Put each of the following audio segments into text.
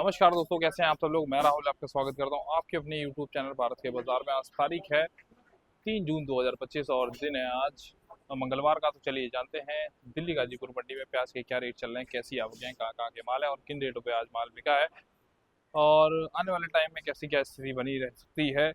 नमस्कार दोस्तों, कैसे हैं आप सब लोग। मैं राहुल आपका स्वागत करता हूं आपके अपने YouTube चैनल भारत के बाजार में। आज तारीख है 3 जून 2025 और दिन है आज मंगलवार का। तो चलिए जानते हैं दिल्ली गाजीपुर मंडी में प्याज के क्या रेट चल रहे हैं, कैसी आवक है, कहाँ कहाँ के माल है और किन रेटों पे आज माल बिका है और आने वाले टाइम में कैसी क्या स्थिति बनी रह सकती है।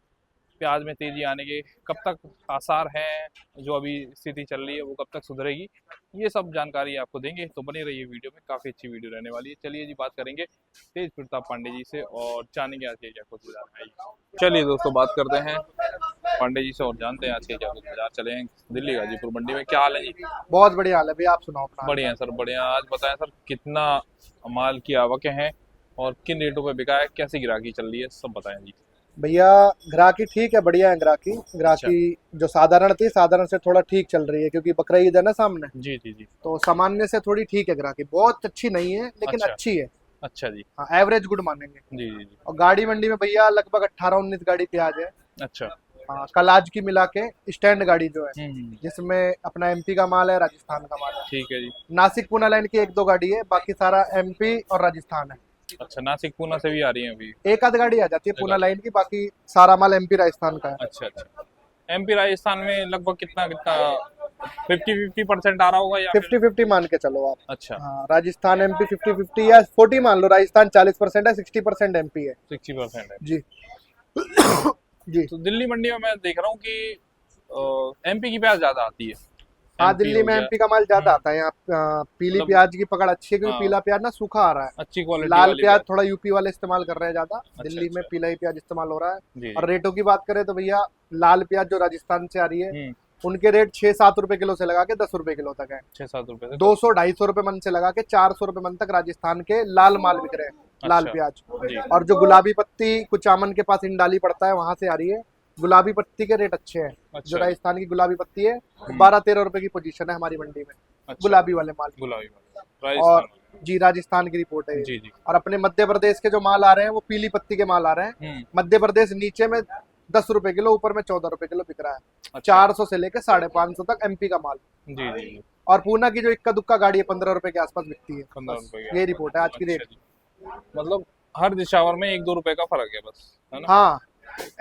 प्याज में तेजी आने के कब तक आसार हैं, जो अभी स्थिति चल रही है वो कब तक सुधरेगी, ये सब जानकारी आपको देंगे। तो बने रहिए वीडियो में, काफ़ी अच्छी वीडियो रहने वाली है। चलिए जी बात करेंगे तेज प्रताप पांडे जी से और जानेंगे आज के क्या कुछ बाजार है। चलिए दोस्तों बात करते हैं पांडे जी से और जानते हैं आज के क्या कुछ बाजार चले हैं दिल्ली गाजीपुर मंडी में। क्या हाल है जी? बहुत बढ़िया हाल है भैया, आप सुनाओ अपना। बढ़िया है सर, बढ़िया। आज बताएं सर, कितना माल की आवकें हैं और किन रेटों पे बिका है, कैसी ग्राहकी चल रही है, सब बताएं जी। भैया ग्राहकी ठीक है, बढ़िया है। ग्राहकी जो साधारण थी, साधारण से थोड़ा ठीक चल रही है क्योंकि बकरा ईद है ना सामने। जी जी जी। तो सामान्य से थोड़ी ठीक है ग्राहकी, बहुत अच्छी नहीं है लेकिन अच्छा। अच्छी है। अच्छा जी। हाँ, एवरेज गुड मानेंगे। जी जी जी। और गाड़ी मंडी में भैया लगभग 18-19 गाड़ी प्याज है। अच्छा। हाँ, कल आज की मिला के स्टैंड गाड़ी जो है, हम्म। जिसमें अपना एमपी का माल है, राजस्थान का माल है। ठीक है जी। नासिक पूना लाइन की 1-2 गाड़ी है, बाकी सारा एमपी और राजस्थान है। अच्छा, नासिक पूना से भी आ रही है अभी? एक आध गाड़ी आ जाती है पूना एक आध। लाइन की, बाकी सारा माल एमपी राजस्थान का है। अच्छा अच्छा। एमपी राजस्थान में लगभग कितना कितना 50-50% आ रहा होगा या 50-50 मान के चलो आप। अच्छा, हाँ, राजस्थान एमपी 50-50 या 40 मान लो। राजस्थान 40% है, 60% एमपी है। 60% है। जी। जी। तो दिल्ली मंडी में मैं देख रहा हूँ कि एमपी की प्याज ज्यादा आती है। हाँ, एमपी दिल्ली हो में गया। एमपी का माल ज्यादा आता है यहाँ। पीली मतलब प्याज की पकड़ अच्छी है क्योंकि हाँ, पीला प्याज ना सूखा आ रहा है। अच्छी क्वालिटी लाल वाली प्याज थोड़ा यूपी वाले इस्तेमाल कर रहे हैं ज्यादा। दिल्ली में अच्छा। पीला ही प्याज इस्तेमाल हो रहा है। जी और जी। रेटों की बात करें तो भैया, लाल प्याज जो राजस्थान से आ रही है, हम्म। उनके रेट 6-7 रुपए किलो से लगा के 10 रुपए किलो तक है। 6-7 रुपए से 200-250 रुपए मन से लगा के 400 रुपए मन तक राजस्थान के लाल माल बिक रहे हैं, लाल अच्छा प्याज। जी। और जो गुलाबी पत्ती कुछ आमन के पास इंडाली पड़ता है, वहां से आ रही है। गुलाबी पत्ती के रेट अच्छे हैं। जो अच्छा। राजस्थान की गुलाबी पत्ती है, 12-13 रुपए की पोजीशन है हमारी मंडी में, अच्छा। गुलाबी वाले माल की। गुलाबी वाला और राजस्थान जी, राजस्थान की रिपोर्ट है ये। जी जी। और अपने मध्य प्रदेश के जो माल आ रहे हैं वो पीली पत्ती के माल आ रहे हैं। मध्य प्रदेश नीचे में 10 रुपए किलो, ऊपर में 14 रुपए किलो बिक रहा है। अच्छा। 400 से लेके 550 तक एमपी का माल। जी जी जी। और पूना की जो इक्का दुक्का गाड़ी है 15 रुपए के आसपास बिकती है। 15 बस रुपए ये रिपोर्ट है आज की अच्छा रेट। जी। मतलब हर दिशावर में 1-2 रुपए का फर्क है बस, है ना? हाँ,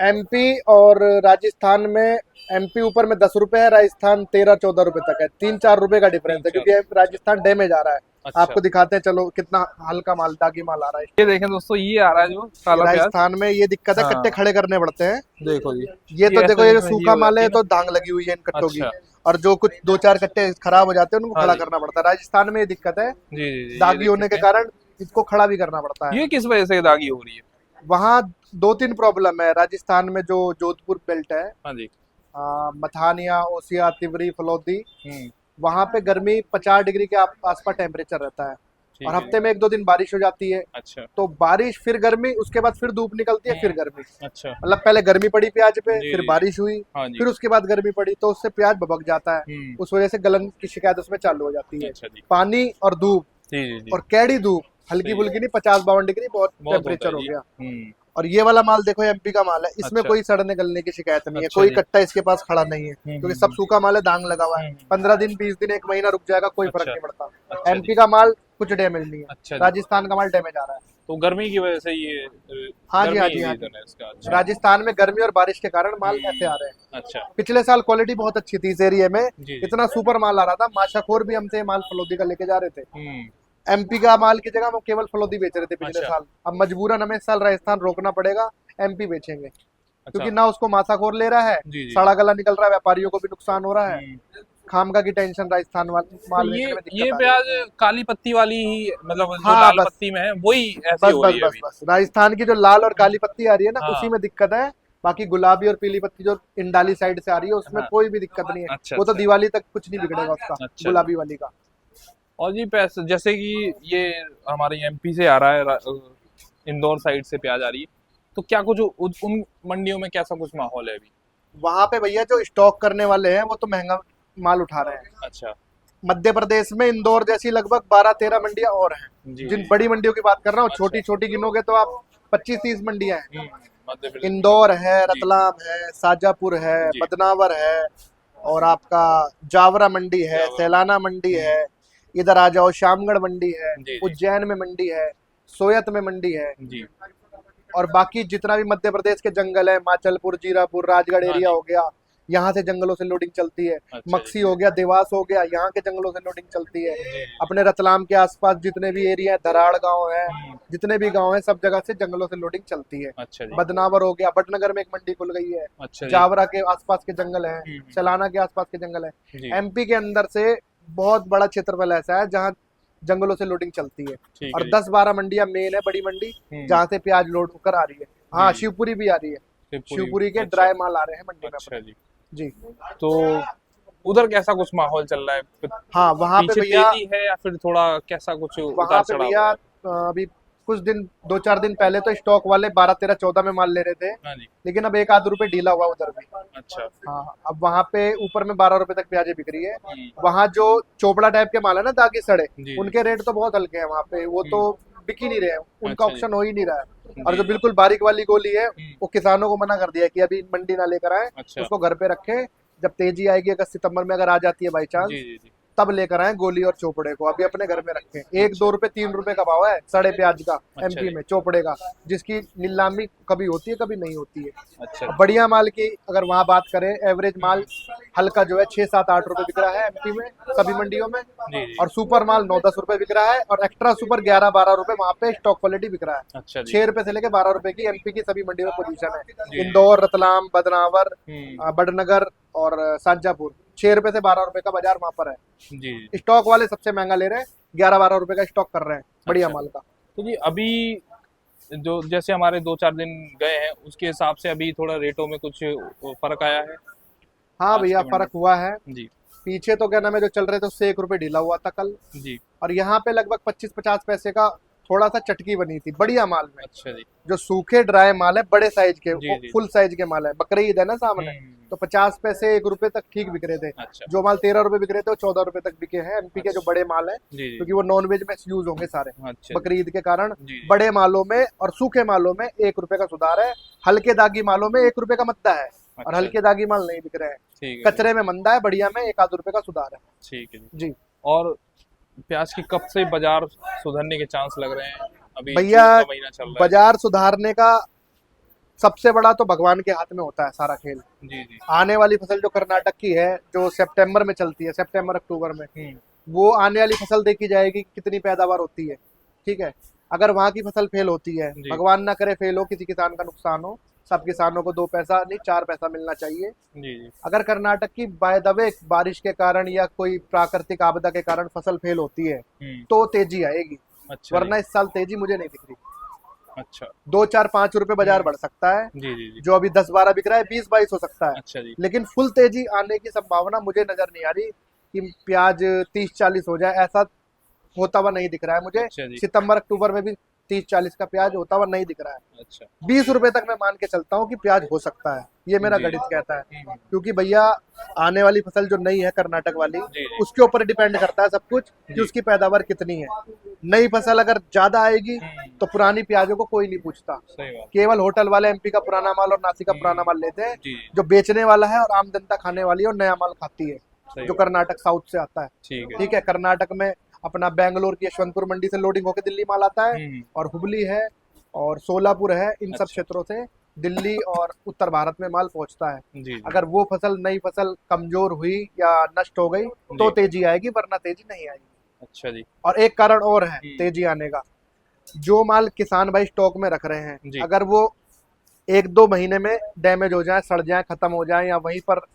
एमपी और राजस्थान में एमपी ऊपर में 10 रुपए है, राजस्थान 13-14 रुपए तक है। 3-4 रुपए का डिफरेंस है 3-4। क्योंकि राजस्थान डैमेज आ रहा है। अच्छा। आपको दिखाते हैं, चलो कितना हल्का माल, दागी माल आ रहा है। ये देखें दोस्तों, ये आ रहा है जो काला प्याज। राजस्थान में ये दिक्कत है, हाँ। कट्टे खड़े करने पड़ते हैं। देखो जी, ये तो देखो, ऐसे ये जो इसमें सूखा हो माल जाती है है ना। तो दांग लगी हुई है इन कट्टों की। अच्छा। और जो कुछ 2-4 कट्टे खराब हो जाते हैं उनको हाँ खड़ा जी। करना पड़ता है। राजस्थान में ये दिक्कत है, जी जी जी, ये दागी देख होने के सकते हैं। कारण इसको खड़ा भी करना पड़ता है। ये किस वजह से दागी हो रही है? वहाँ 2-3 प्रॉब्लम है राजस्थान में। जो जोधपुर बेल्ट है, हाँ जी। मथानिया, ओसिया, तिवरी, फलौदी, हम्म। वहाँ पे गर्मी 50 डिग्री के आसपास टेम्परेचर रहता है। ठीक और है हफ्ते जी। में 1-2 दिन बारिश हो जाती है। अच्छा। तो बारिश फिर गर्मी, उसके बाद फिर धूप निकलती है, फिर गर्मी। अच्छा। मतलब पहले गर्मी पड़ी प्याज पे, जी फिर जी जी। बारिश हुई, हाँ जी। फिर उसके बाद गर्मी पड़ी, तो उससे प्याज भभक जाता है। हम्म। उस वजह से गलन की शिकायत उसमें चालू हो जाती है। अच्छा जी। पानी और धूप, जी जी जी। और कैडी धूप, हल्की सही है। फुल्की नहीं, 50-52 डिग्री बहुत बहुत होता टेम्परेचर है हो जी। गया। हम्म। और ये वाला माल देखो, एमपी का माल है, इसमें अच्छा। कोई सड़ने गलने की शिकायत नहीं है। अच्छा कोई जी। कट्टा इसके पास खड़ा नहीं है क्योंकि सब सूखा माल है, दांग लगा हुआ है। 15 दिन, 20 दिन, 1 महीना रुक जाएगा, कोई फर्क अच्छा। नहीं पड़ता। अच्छा जी। एमपी का माल कुछ डैमेज नहीं है। अच्छा जी। राजस्थान का माल डैमेज आ रहा है। तो गर्मी की वजह से ये हाँ जी, हाँ गर्मी जी, हाँ जी। रीजन है इसका। अच्छा। राजस्थान में गर्मी और बारिश के कारण माल ऐसे आ रहे हैं। अच्छा। पिछले साल क्वालिटी बहुत अच्छी थी इस एरिया में, जी जी। इतना सुपर माल आ रहा था। माशाखोर भी हमसे माल फलोदी का लेके जा रहे थे। हम्म। एमपी का माल की जगह वो केवल फलोदी बेच रहे थे पिछले अच्छा। साल। अब मजबूरन हमें इस साल राजस्थान रोकना पड़ेगा, एमपी बेचेंगे अच्छा। क्योंकि ना उसको मासाखोर ले रहा है, जी जी। सड़ा गला निकल रहा है, व्यापारियों को भी नुकसान हो रहा है। हम्म। खामगा की टेंशन, राजस्थान तो माल बेचने में ये दिक्कत आ रही है। प्याज काली पत्ती वाली ही, मतलब जो हाँ लाल बस, पत्ती में है वही ऐसी बस हो बस रही है बस अभी? बस राजस्थान की जो लाल और काली पत्ती आ रही है ना, हाँ। उसी में दिक्कत है। बाकी गुलाबी और पीली पत्ती जो इंडाली साइड से आ रही है, उसमें हाँ। कोई भी दिक्कत नहीं है। अच्छा वो तो अच्छा। दिवाली तक कुछ नहीं बिगड़ेगा उसका, अच्छा जी। गुलाबी वाली का। और जी पैसे जैसे कि ये हमारे एमपी से आ रहा है, इंदौर साइड से प्याज आ रही है, तो क्या कुछ उन मंडियों में कैसा कुछ माहौल है अभी? वहां पे भैया जो स्टॉक करने वाले हैं वो तो महंगा माल उठा रहे हैं। अच्छा। मध्य प्रदेश में इंदौर जैसी लगभग 12-13 मंडियां और हैं। जी जिन जी। बड़ी मंडियों की बात कर रहा हूँ, अच्छा। छोटी छोटी गिनोगे तो आप 25-30 मंडियां हैं। मध्य प्रदेश में इंदौर है, जी रतलाम है, शाजापुर है, जी। बदनावर है, और आपका जावरा मंडी है, जावरा। सैलाना मंडी है। इधर आ जाओ, शामगढ़ मंडी है, जी जी। उज्जैन में मंडी है, सोयत में मंडी है, जी। और बाकी जितना भी मध्य प्रदेश के जंगल है, माचलपुर, जीरापुर, राजगढ़ हाँ एरिया जी। हो गया, यहाँ से जंगलों से लोडिंग चलती है। अच्छा मक्सी जी। हो गया, देवास हो गया, यहाँ के जंगलों से लोडिंग चलती है। जी जी। अपने रतलाम के आसपास जितने भी एरिया है, धराड़ गांव है, हम्म, जितने भी गांव है, सब जगह से जंगलों से लोडिंग चलती है। अच्छा जी। बदनावर हो गया, बटनगर में एक मंडी खुल गई है, अच्छा जी। जावरा के आसपास के जंगल है, हम्म, सलाना के आसपास के जंगल है। जी। एमपी के अंदर से बहुत बड़ा क्षेत्रफल ऐसा है जहाँ जंगलों से लोडिंग चलती है। ठीक और है जी। 10-12 मंडियां मेन है, बड़ी मंडी, जहाँ से प्याज लोड होकर आ रही है। हाँ, जी। शिवपुरी भी आ रही है, शिवपुरी के अच्छा। ड्राई माल आ रहे हैं मंडी में अच्छा अपने। जी। जी। तो उधर कैसा कुछ माहौल चल रहा है? हाँ, वहाँ पे पीछे भैया, तेजी है या फिर थोड़ा कैसा कुछ वहाँ उतार पे चढ़ाव भैया है? अभी कुछ दिन, 2-4 दिन पहले तो स्टॉक वाले 12-13-14 में माल ले रहे थे, हाँ जी। लेकिन अब 1-आध रुपए ढीला हुआ उधर भी। अच्छा। हाँ, अब वहाँ पे ऊपर में 12 रुपए तक प्याजे बिक रही है। हम्म, वहाँ जो चोपड़ा टाइप के माल है ना, दागी सड़े, जी। उनके रेट तो बहुत हल्के हैं वहाँ पे, वो तो बिक ही नहीं रहे हैं, उनका अच्छा जी। ऑप्शन हो ही नहीं रहा है। और जी। जो बिल्कुल बारीक वाली गोली है, हम्म, वो किसानों को मना कर दिया है कि अभी मंडी ना लेकर आए, अच्छा। उसको घर पे रखें, जब तेजी आएगी अगस्त सितंबर में अगर आ जाती है बाई चांस, जी जी जी। तब लेकर आए गोली और चोपड़े को। अभी अपने घर में रखें। 1-2 रुपए 3 रुपए का भाव है सड़े प्याज का अच्छा एमपी जी। में, चोपड़े का, जिसकी नीलामी कभी होती है कभी नहीं होती है। अच्छा और बढ़िया माल की अगर वहाँ बात करें, एवरेज माल हल्का जो है 6-7-8 रुपए बिक रहा है एमपी में सभी मंडियों में, जी जी। और सुपर माल 9-10 रुपए बिक रहा है, और एक्स्ट्रा सुपर 11-12 रुपए वहाँ पे स्टॉक क्वालिटी बिक रहा है। अच्छा जी। 6 रुपए से लेके 12 रुपए की एमपी की सभी मंडियों में पोजीशन है। जी। इंदौर, रतलाम, बदनावर, हम्म, बड़नगर और शाजापुर, 6 रुपए से 12 रुपए का बाजार वहाँ पर है। जी जी। स्टॉक वाले सबसे महंगा ले रहे हैं, 11-12 रुपए का स्टॉक कर रहे हैं बढ़िया अच्छा। माल का। तो जी अभी जो जैसे हमारे 2-4 दिन गए हैं उसके हिसाब से अभी थोड़ा रेटों में कुछ फर्क आया है हाँ आज भैया, की फर्क हुआ है। मंडी? जी पीछे तो क्या नाम है, जो चल रहे थे उससे 1 रुपए ढीला हुआ था कल, जी। और यहाँ पे लगभग 25-50 पैसे का थोड़ा सा चटकी बनी थी बढ़िया माल में। अच्छा जी। जो सूखे ड्राई माल है बड़े साइज के, जी, वो जी। फुल साइज के माल है, बकरीद है ना सामने, तो 50 पैसे 1 रुपए तक ठीक बिक रहे थे। अच्छा। जो माल 13 रुपए बिक रहे थे वो 14 रुपए तक बिके हैं एमपी के जो बड़े माल है, जी जी। क्योंकि वो नॉन वेज में यूज होंगे सारे अच्छा जी। बकरीद के कारण। जी जी। बड़े मालों में और सूखे मालों में 1 रुपए का सुधार है, हल्के दागी मालों में 1 रुपए का मद्दा है, और अच्छा हल्के जी। दागी माल नहीं बिक रहे हैं। ठीक है जी। कचरे में मंदा है, बढ़िया में 1-आध रुपए का सुधार है। ठीक है जी। जी और प्याज की कब से बाजार सुधरने के चांस लग रहे हैं? अभी भैया, जून का महीना चल रहा है। बाजार सुधारने का सबसे बड़ा तो भगवान के हाथ में होता है सारा खेल। जी जी। आने वाली फसल जो कर्नाटक की है, जो सितंबर में चलती है, सितंबर अक्टूबर में, वो आने वाली फसल देखी जाएगी कि कितनी पैदावार होती है। ठीक है, अगर वहाँ की फसल फेल होती है, जी। भगवान ना करे फेल हो, किसी किसान का नुकसान हो, सब किसानों को 2 पैसा नहीं 4 पैसा मिलना चाहिए। जी जी। अगर कर्नाटक की बाय द वे बारिश के कारण या कोई प्राकृतिक आपदा के कारण फसल फेल होती है, तो तेजी आएगी, अच्छा वरना जी। इस साल तेजी मुझे नहीं दिख रही। अच्छा। 2-4-5 रुपए बाजार बढ़ सकता है, जी जी जी। जो अभी 10-12 बिक रहा है 20-22 हो सकता है, अच्छा जी। लेकिन फुल तेजी आने की संभावना मुझे नजर नहीं आ रही कि प्याज 30-40 हो जाए, ऐसा होता हुआ नहीं दिख रहा है मुझे। अच्छा जी। सितंबर अक्टूबर में भी 30-40 का प्याज होता हुआ नहीं दिख रहा है। अच्छा। 20 रुपए तक मैं मान के चलता हूँ कि प्याज हो सकता है, ये मेरा जी। गणित कहता है। क्योंकि भैया, आने वाली फसल जो नई है कर्नाटक वाली, जी जी। उसके ऊपर डिपेंड करता है सब कुछ कि जी। उसकी पैदावार कितनी है। नई फसल अगर ज्यादा आएगी तो पुरानी प्याजों को कोई नहीं पूछता, सही बात। केवल होटल वाले एमपी का पुराना माल और नासिक का पुराना माल लेते हैं, जी। जो बेचने वाला है और आम जनता खाने वाली है और नया माल खाती है, सही जो बात। कर्नाटक साउथ से आता है। ठीक है। ठीक है, कर्नाटक में अपना बेंगलोर की यशवंतपुर मंडी से लोडिंग होकर दिल्ली माल आता है, और हुबली है और सोलापुर है, इन सब अच्छा। क्षेत्रों से दिल्ली और उत्तर भारत में माल पहुंचता है। जी जी। अगर वो फसल, नई फसल कमजोर हुई या नष्ट हो गई तो जी। तेजी आएगी, वरना तेजी नहीं आएगी। अच्छा जी। और एक कारण और है तेजी आने का, जो माल किसान भाई स्टॉक में रख रहे जी। हैं, अगर वो 1-2 महीने में डैमेज हो जाए, सड़ जाए, खत्म हो जाए, या वहीं पर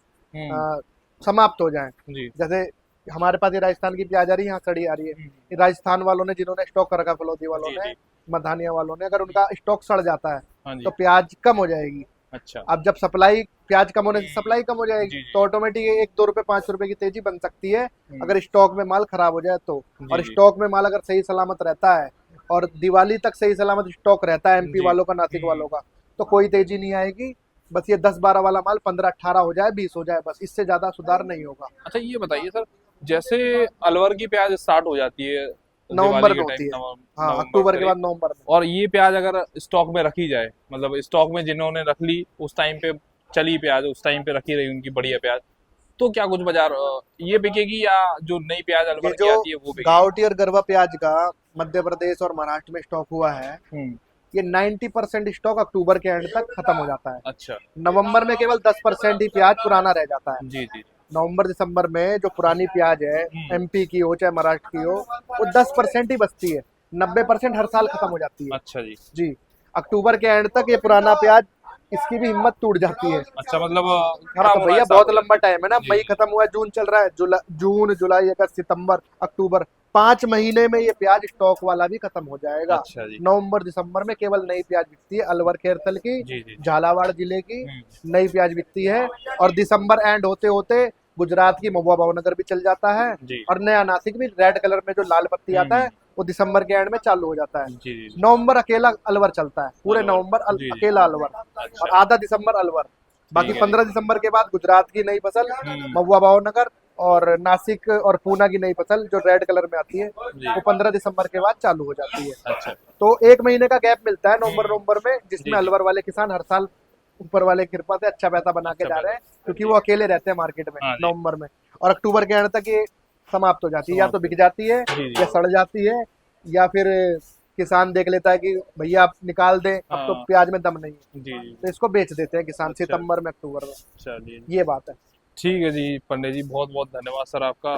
समाप्त हो जाए, जी। जैसे हमारे पास ये राजस्थान की प्याज आ रही है, यहाँ सड़ी आ रही है, ये राजस्थान वालों ने जिन्होंने स्टॉक कर रखा, फलोदी वालों जी, ने, जी। मधानिया वालों ने, अगर उनका स्टॉक सड़ जाता है हाँ जी। तो प्याज कम हो जाएगी। अच्छा। अब जब सप्लाई, प्याज कम होने से सप्लाई कम हो जी, जाएगी, जी। तो ऑटोमेटिक 1-2 रुपए 5 रुपए की तेजी बन सकती है, अगर स्टॉक में माल खराब हो जाए तो। जी, और जी। स्टॉक में माल अगर सही सलामत रहता है, और दिवाली तक सही सलामत स्टॉक रहता है एमपी जी। वालों का, नासिक वालों का, तो कोई तेजी नहीं आएगी। बस ये 10-12 वाला माल 15-18 हो जाए, 20 हो जाए, बस इससे ज्यादा सुधार नहीं होगा। अच्छा ये बताइए सर, जैसे अलवर की प्याज स्टार्ट हो जाती है नवंबर दिवाली के में होती टाइम, है, हाँ, अक्टूबर के बाद नवंबर में। और ये प्याज अगर स्टॉक में रखी जाए, मतलब स्टॉक में जिन्होंने रख ली उस टाइम पे चली प्याज, उस टाइम पे रखी रही उनकी बढ़िया प्याज, तो क्या कुछ बाजार ये बिकेगी, या जो नई प्याज ये अलवर की जो आती है वो बिकेगी? गावटी और गरवा प्याज का मध्य प्रदेश और महाराष्ट्र में स्टॉक हुआ है, हम्म। ये 90% स्टॉक अक्टूबर के एंड तक खत्म हो जाता है। अच्छा। नवंबर में केवल 10% ही प्याज पुराना रह जाता है। जी जी। नवंबर दिसंबर में जो पुरानी प्याज है, एमपी की हो चाहे महाराष्ट्र की हो, वो 10% ही बचती है। 90% हर साल खत्म हो जाती है। अच्छा जी। जी, अक्टूबर के एंड तक ये पुराना प्याज, इसकी भी हिम्मत टूट जाती है। अच्छा, मतलब हाँ, खराब तो होना भैया स्टार्ट बहुत हो लंबा जाती टाइम है ना। जी। मई खत्म हुआ है, जून चल रहा है, जून जुलाई अगस्त सितंबर अक्टूबर, 5 महीने में ये प्याज स्टॉक वाला भी खत्म हो जाएगा। अच्छा जी। नवंबर दिसंबर में केवल नई प्याज बिकती है, अलवर खेरतल की, जी जी। झालावाड़ जिले की हम्म। नई प्याज बिकती है। और दिसंबर एंड होते होते गुजरात की महुआ भावनगर भी चल जाता है। जी। और नया नासिक भी रेड कलर में जो लाल पत्ती आता है, वो दिसंबर के एंड में चालू हो जाता है। जी जी। नवंबर अकेला अलवर चलता है, पूरे अलवर। नवंबर जी जी। अकेला अलवर, अच्छा। और आधा दिसंबर अलवर। बाकी ठीक है 15 दिसंबर के बाद गुजरात की नई फसल हम्म। महुआ भावनगर और नासिक और पूना की नई फसल जो रेड कलर में आती है, जी। वो 15 दिसंबर के बाद चालू हो जाती है। अच्छा। तो 1 महीने का गैप मिलता है नवंबर में, जी जिसमें जी। अलवर वाले किसान हर साल ऊपर वाले की कृपा से अच्छा पैसा बना के अच्छा जा रहे हैं, पैसा। क्योंकि जी। वो अकेले रहते हैं मार्केट में हाँ जी। नवंबर में। और अक्टूबर के एंड तक ये समाप्त हो जाती है, या तो समाप्त बिक जाती है, जी या जी। सड़ जाती है, या फिर किसान देख लेता है कि भैया आप निकाल दें, अब तो हाँ। प्याज में दम नहीं है, जी जी। तो इसको बेच देते हैं किसान अच्छा। सितंबर में अक्टूबर में। चलिए। ये बात है। ठीक है जी पंडित जी, बहुत बहुत धन्यवाद सर आपका।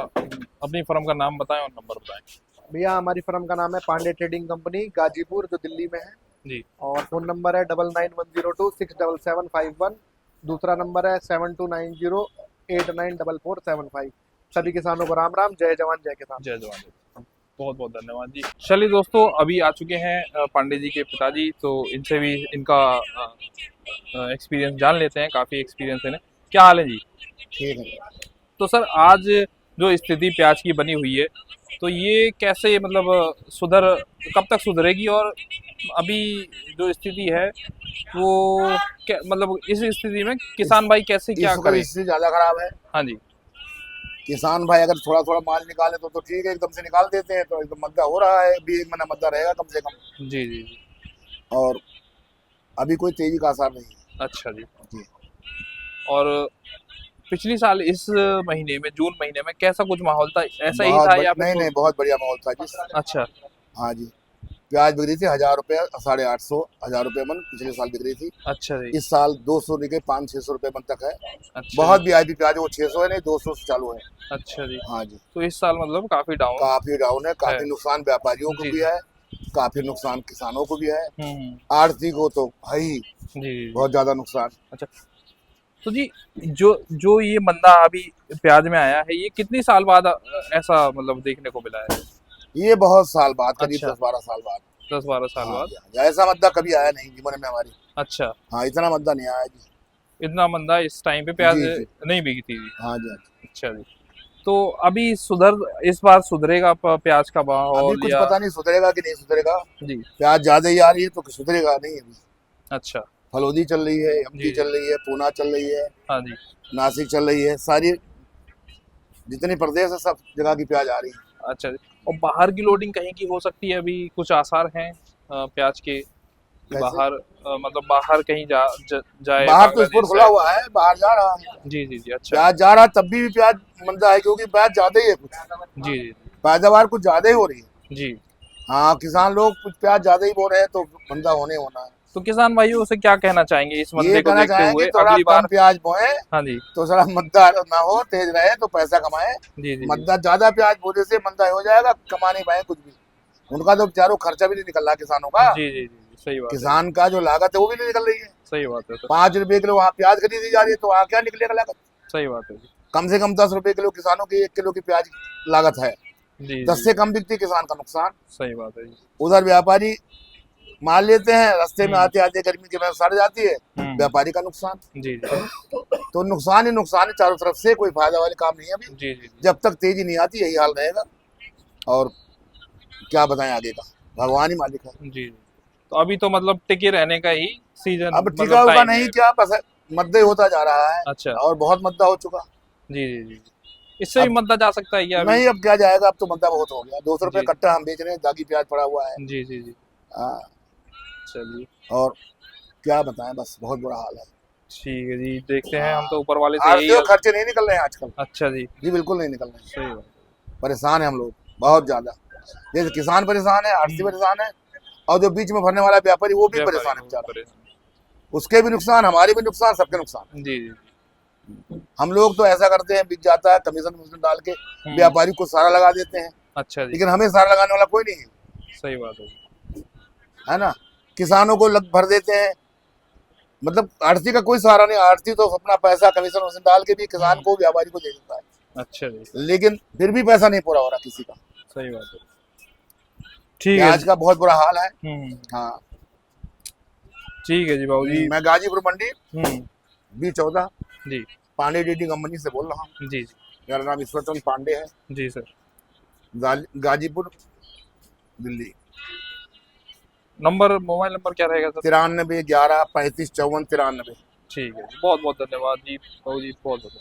अपनी फर्म का नाम बताएं और नंबर बताएं। भैया हमारी फर्म का नाम है पांडे ट्रेडिंग कंपनी, गाजीपुर, जो दिल्ली में है। जी। और फोन नंबर है 9910267751। दूसरा नंबर है 7290894475। सभी किसानों को राम राम, जय जवान जय किसान। जय जवान। बहुत बहुत धन्यवाद जी। चलिए दोस्तों, अभी आ चुके हैं पांडे जी के पिताजी, तो इनसे भी इनका एक्सपीरियंस जान लेते हैं। काफ़ी एक्सपीरियंस है ना। क्या हाल है जी? ठीक है। तो सर, आज जो स्थिति प्याज की बनी हुई है, तो ये कैसे मतलब सुधर कब तक सुधरेगी, और अभी जो स्थिति है वो क्या मतलब इस स्थिति में किसान भाई कैसे क्या इस वक्त करें? स्थिति ज्यादा खराब है। हाँ जी। किसान भाई अगर थोड़ा थोड़ा माल निकाले तो ठीक है, एकदम से निकाल देते हैं तो एकदम मद्दा हो रहा है, भी 1 महीना मद्दा रहेगा कम से कम। जी जी जी। और अभी कोई तेजी का आसार नहीं है। अच्छा जी। जी। और पिछली साल इस महीने में, जून महीने में कैसा कुछ माहौल था? ऐसा ही था या फिर नहीं नहीं, बहुत बढ़िया माहौल था जी। अच्छा। हाँ जी। प्याज बिक रही थी 1000 रुपये, 850 1000 रुपये मन पिछले साल बिक रही थी। अच्छा जी। इस साल 200 लेके 500-600 रुपये मन तक है। अच्छा बहुत जी। वीआईपी प्याज है, वो 600 है नहीं, 200 से चालू है। अच्छा जी। हाँ जी। तो इस साल मतलब काफी डाउन काफी डाउन है, है। काफी नुकसान व्यापारियों को जी भी जी। है, काफी नुकसान किसानों को भी है, हम्म। आढ़ती को तो है ही जी जी जी। बहुत ज्यादा नुकसान। अच्छा, तो जी जो जो ये मंदा अभी प्याज में आया है, ये कितनी साल बाद ऐसा मतलब देखने को मिला है? ये बहुत साल बाद, करीब अच्छा। 10-12 साल बाद। 10-12 साल हाँ बाद। जी, हाँ जी। ऐसा मद्दा कभी आया नहीं जीवन में हमारी। अच्छा। हाँ, इतना मद्दा नहीं आया जी। इतना मंदा इस टाइम पे प्याज जी जी। नहीं बिकी थी? हाँ जी, हाँ जी। अच्छा जी। तो अभी इस बार सुधरेगा प्याज का भाव अभी और कुछ या? पता नहीं सुधरेगा कि नहीं सुधरेगा। जी। प्याज ज्यादा ही आ रही है तो सुधरेगा नहीं अभी। अच्छा। फलोदी चल रही है, जी एमपी जी। चल रही है, पूना चल रही है, हाँ जी। नासिक चल रही है, सारी जितनी प्रदेश है सब जगह की प्याज आ रही है। अच्छा जी। और बाहर की लोडिंग कहीं की हो सकती है? अभी कुछ आसार हैं प्याज के कि कैसे? बाहर मतलब बाहर कहीं जाए बाहर तो स्पोर्ट बांग्लादेश खुला साइड? हुआ है, बाहर जा रहा है। जी जी जी। अच्छा। प्याज जा रहा है, तब भी प्याज मंदा है क्योंकि प्याज ज्यादा ही है, कुछ जी जी पैदावार कुछ ज्यादा ही हो रही है। जी। हाँ, किसान लोग कुछ प्याज ज्यादा ही बो रहे हैं तो मंदा होना है। तो किसान भाइयों से क्या कहना चाहेंगे इस ये मंदे को कहना देखते चाहें हुए कि थोड़ा अगली कम बार? प्याज बोए हाँ जी। तो थोड़ा मद्दा ना हो, तेज रहे तो पैसा कमाए। जी जी मद्दा ज्यादा प्याज बोने से मंदा हो जाएगा, कमा नहीं पाए कुछ भी। उनका तो बेचारों खर्चा भी नहीं निकल रहा किसानों का। जी जी जी। सही बात है। किसान का जो लागत है वो भी नहीं निकल रही है। सही बात है सर। 5 रुपए किलो वहाँ प्याज खरीदी जा रही है तो वहाँ क्या निकलेगा लागत? सही बात है जी। कम से कम 10 रुपए किलो किसानों की 1 किलो की प्याज लागत है। जी 10 जी। से कम बिकती, किसान का नुकसान। सही बात है जी। उधर व्यापारी माल लेते हैं, रास्ते में आते आते गर्मी के वजह सड़ जाती है, व्यापारी का नुकसान। जी जी तो नुकसान ही नुकसान है चारों तरफ से, कोई फायदा वाले काम नहीं है अभी। जी जी। जब तक तेजी नहीं आती यही हाल रहेगा, और क्या बताएं आगे का, भगवान ही मालिक है। जी जी। तो अभी तो मतलब टिके रहने का ही सीजन अब मतलब टिका उगा टाइम नहीं, है। क्या बस मद्दा होता जा रहा है। अच्छा। और बहुत मद्दा हो चुका। जी जी जी। इससे भी अब मद्दा जा सकता है क्या अभी? नहीं, अब क्या जाएगा, अब तो मद्दा बहुत हो गया। 200 रुपए जी कट्टा हम बेच रहे हैं, दागी प्याज पड़ा हुआ है। जी जी जी। हाँ, चलिए और क्या बताएं, बस बहुत बुरा हाल है। ठीक है जी, देखते हैं। हम तो ऊपर वाले से आरती यही और खर्चे नहीं निकल रहे हैं आजकल। अच्छा जी। जी बिल्कुल नहीं निकल रहे हैं, सही बात। परेशान है हम लोग बहुत ज्यादा। जैसे किसान परेशान है, आड़ती परेशान है, और जो बीच में भरने वाला व्यापारी वो भी परेशान है बेचारा। उसके भी नुकसान, हमारे भी नुकसान, सबके नुकसान। जी जी। हम लोग तो ऐसा करते हैं, बिक जाता है, कमीशन डाल के व्यापारी को सारा लगा देते हैं, अच्छा जी, लेकिन हमें सारा लगाने वाला कोई नहीं है, सही बात है। है ना। किसानों को लग भर देते हैं, मतलब आड़ती का कोई सहारा नहीं। आड़ती तो अपना पैसा कमीशन डाल के भी किसान को, व्यापारी को दे देता है, अच्छा जी, लेकिन फिर भी पैसा नहीं पूरा हो रहा किसी का। सही बात है। ठीक है प्याज जी। का बहुत बुरा हाल है। हाँ, ठीक है जी बाबू जी। मैं गाजीपुर मंडी B14 जी पांडे डीडी कंपनी से बोल रहा हूँ। जी जी मेरा नाम ईश्वर चंद पांडे है, जी sir. Ghazipur Delhi. Mobile number क्या रहेगा सर? 93 11 35 54 93। ठीक है जी, बहुत बहुत धन्यवाद जी बाबू जी, बहुत बहुत